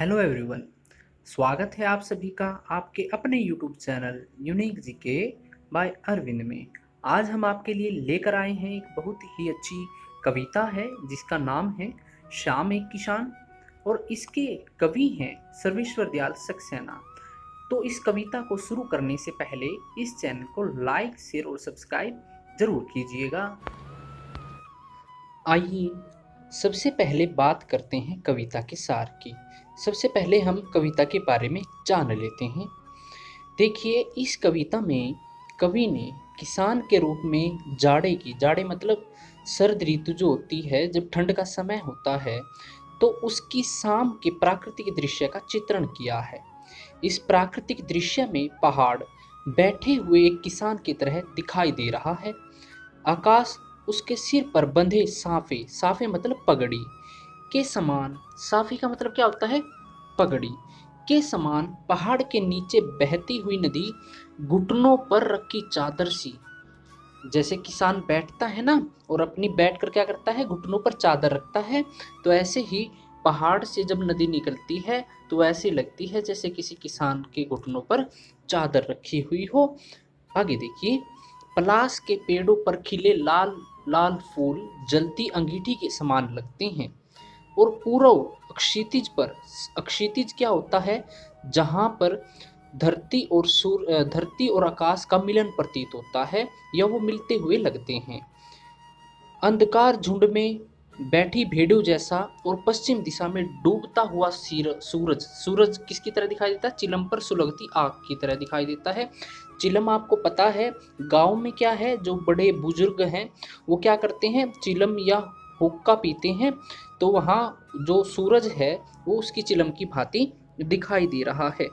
Hello everyone. स्वागत है आप सभी का आपके अपने YouTube channel unique GK by Arvind में। आज हम आपके लिए लेकर आए हैं एक बहुत ही अच्छी कविता है जिसका नाम है श्याम एक किसान और इसके कवि हैं सर्वेश्वर दयाल सक्सेना। तो इस कविता को शुरू करने से पहले इस चैनल को लाइक शेयर और सब्सक्राइब जरूर कीजिएगा। आइए सबसे पहले बात करते हैं कविता के सार की। सबसे पहले हम कविता के बारे में जान लेते हैं। देखिए, इस कविता में कवि ने किसान के रूप में जाड़े मतलब सर्द ऋतु जो होती है, जब ठंड का समय होता है, तो उसकी शाम के प्राकृतिक दृश्य का चित्रण किया है। इस प्राकृतिक दृश्य में पहाड़ बैठे हुए एक किसान की तरह दिखाई दे रहा है। आकाश उसके सिर पर बंधे साफे, साफे मतलब पगड़ी के समान, साफे का मतलब क्या होता है? पगड़ी के समान पहाड़ के नीचे बहती हुई नदी घुटनों पर रखी चादर सी। जैसे किसान बैठता है ना, और अपनी बैठ कर क्या करता है, घुटनों पर चादर रखता है, तो ऐसे ही पहाड़ से जब नदी निकलती है तो ऐसी लगती है जैसे किसी किसान के घुटनों पर चादर रखी हुई हो। आगे देखिए, पलाश के पेड़ों पर खिले लाल लाल फूल जलती अंगीठी के समान लगते हैं। और पूर्व अक्षितिज क्या होता है? जहां पर धरती और आकाश का मिलन प्रतीत होता है, या वो मिलते हुए लगते हैं। अंधकार झुंड में बैठी भेड़ों जैसा, और पश्चिम दिशा में डूबता हुआ सूरज किसकी तरह दिखाई देता है? चिलम पर सुलगती आग की तरह दिखाई देता है। चिलम आपको पता है, गांव में क्या है, जो बड़े बुजुर्ग हैं वो क्या करते हैं, चिलम या हुक्का पीते हैं, तो वहाँ जो सूरज है वो उसकी चिलम की भांति दिखाई दे रहा है।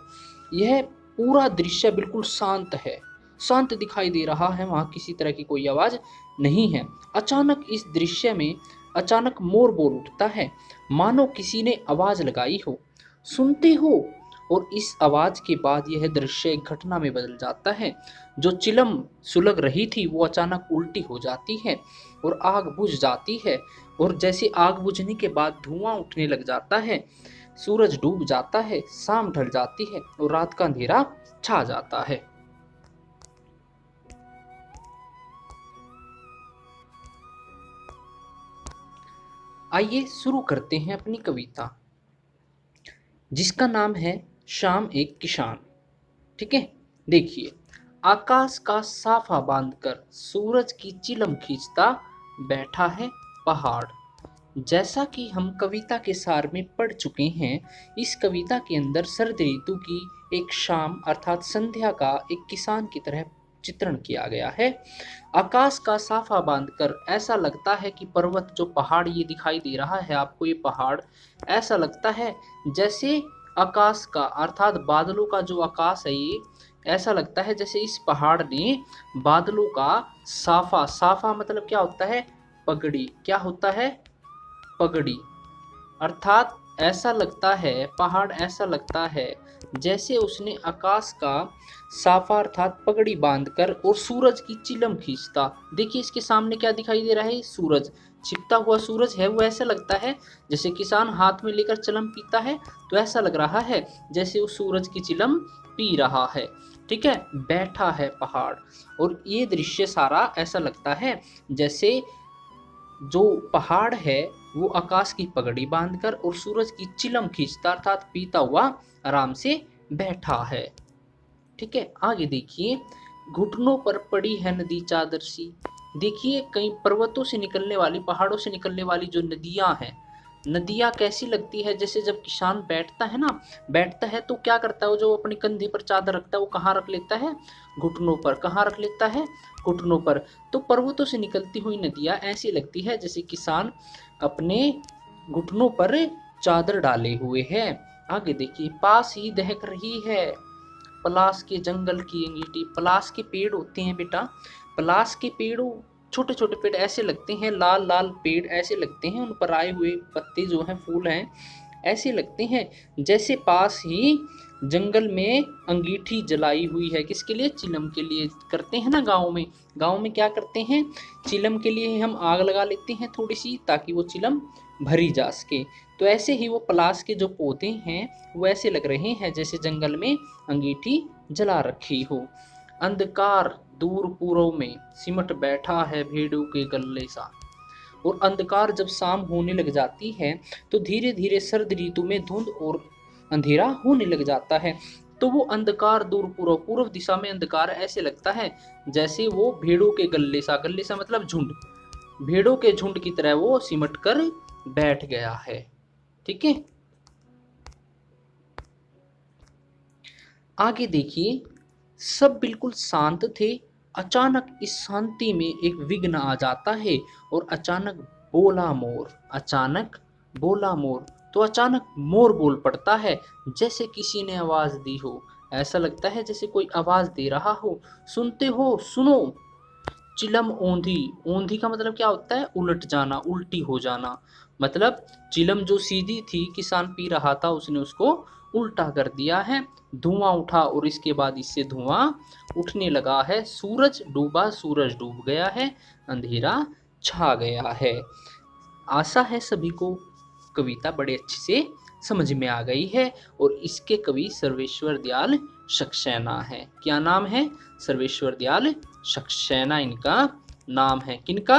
यह पूरा दृश्य बिल्कुल शांत है, शांत दिखाई दे रहा है, वहाँ किसी तरह की कोई आवाज नहीं है। अचानक इस दृश्य में अचानक मोर बोल उठता है, मानो किसी ने आवाज लगाई हो, सुनते हो? और इस आवाज के बाद यह दृश्य एक घटना में बदल जाता है। जो चिलम सुलग रही थी वो अचानक उल्टी हो जाती है और आग बुझ जाती है, और जैसे आग बुझने के बाद धुआं उठने लग जाता है, सूरज डूब जाता है, शाम ढल जाती है और रात का अंधेरा छा जाता है। आइए शुरू करते हैं अपनी कविता, जिसका नाम है श्याम एक किसान। ठीक है, देखिए, आकाश का साफा बांधकर सूरज की चिलम खींचता बैठा है पहाड़। जैसा कि हम कविता के सार में पढ़ चुके हैं, इस कविता के अंदर शरद ऋतु की एक शाम अर्थात संध्या का एक किसान की तरह चित्रण किया गया है। आकाश का साफा बांधकर ऐसा लगता है कि पर्वत, जो पहाड़ ये दिखाई दे रहा है आपको, ये पहाड़ ऐसा लगता है जैसे आकाश का अर्थात बादलों का जो आकाश है, ये ऐसा लगता है जैसे इस पहाड़ ने बादलों का साफा, साफा मतलब क्या होता है? पगड़ी। क्या होता है? पगड़ी। अर्थात ऐसा लगता है, पहाड़ ऐसा लगता है जैसे उसने आकाश का साफा अर्थात पगड़ी बांधकर और सूरज की चिलम खींचता। देखिए, इसके सामने क्या दिखाई दे रहा है? सूरज, छिपता हुआ सूरज है, वो ऐसा लगता है जैसे किसान हाथ में लेकर चिलम पीता है, तो ऐसा लग रहा है जैसे उस सूरज की चिलम पी रहा है। ठीक है, बैठा है पहाड़, और ये दृश्य सारा ऐसा लगता है जैसे जो पहाड़ है वो आकाश की पगड़ी बांधकर और सूरज की चिलम खींचता अर्थात पीता हुआ आराम से बैठा है। ठीक है, आगे देखिए, घुटनों पर पड़ी है नदी चादर सी। देखिए, कई पर्वतों से निकलने वाली, पहाड़ों से निकलने वाली जो नदियां हैं, नदियां कैसी लगती है? जैसे जब किसान बैठता है ना, बैठता है तो क्या करता है, वो जो अपने कंधे पर चादर रखता है वो कहाँ रख लेता है? घुटनों पर। कहाँ रख लेता है? घुटनों पर। तो पर्वतों से निकलती हुई नदियां ऐसी लगती है जैसे किसान अपने घुटनों पर चादर डाले हुए है। आगे देखिए, पास ही दहक रही है पलाश के जंगल की अंगीठी। पलाश के पेड़ होते हैं बेटा, पलाश के पेड़ों, छोटे छोटे पेड़ ऐसे लगते हैं, लाल लाल पेड़ ऐसे लगते हैं, उन पर आए हुए पत्ते जो हैं, फूल हैं, ऐसे लगते हैं जैसे पास ही जंगल में अंगीठी जलाई हुई है। किसके लिए? चिलम के लिए। करते हैं ना गाँव में, गाँव में क्या करते हैं, चिलम के लिए हम आग लगा लेते हैं थोड़ी सी, ताकि वो चिलम भरी जा सके। तो ऐसे ही वो पलाश के जो पौधे हैं वो ऐसे लग रहे हैं जैसे जंगल में अंगीठी जला रखी हो। अंधकार दूर पूर्व में सिमट बैठा है भेड़ों के गले सा। और अंधकार जब शाम होने लग जाती है तो धीरे धीरे शरद ऋतु में धुंध और अंधेरा होने लग जाता है। तो वो अंधकार दूर पूर्व, पूर्व दिशा में अंधकार ऐसे लगता है जैसे वो भेड़ों के गले सा मतलब झुंड, भेड़ों के झुंड की तरह वो सिमट कर बैठ गया है। ठीक है, आगे देखिए। सब बिल्कुल शांत थे। अचानक इस शांति में एक विघ्न आ जाता है और अचानक बोला मोर, अचानक बोला मोर। तो अचानक मोर बोल पड़ता है जैसे किसी ने आवाज दी हो। ऐसा लगता है जैसे कोई आवाज दे रहा हो। सुनते हो, सुनो। चिलम ओंधी, ओंधी का मतलब क्या होता है? उलट जाना, उल्टी हो जाना। मतलब चिलम जो सीधी थी, किसान पी रहा था, उसने उसको उल्टा कर दिया है। धुआं उठा और इसके बाद इससे धुआं उठने लगा है। सूरज डूबा, सूरज डूब गया है, अंधेरा छा गया है। आशा है सभी को कविता बड़े अच्छे से समझ में आ गई है। और इसके कवि सर्वेश्वर दयाल सक्सेना है। क्या नाम है? सर्वेश्वर दयाल सक्सेना इनका नाम है। किनका?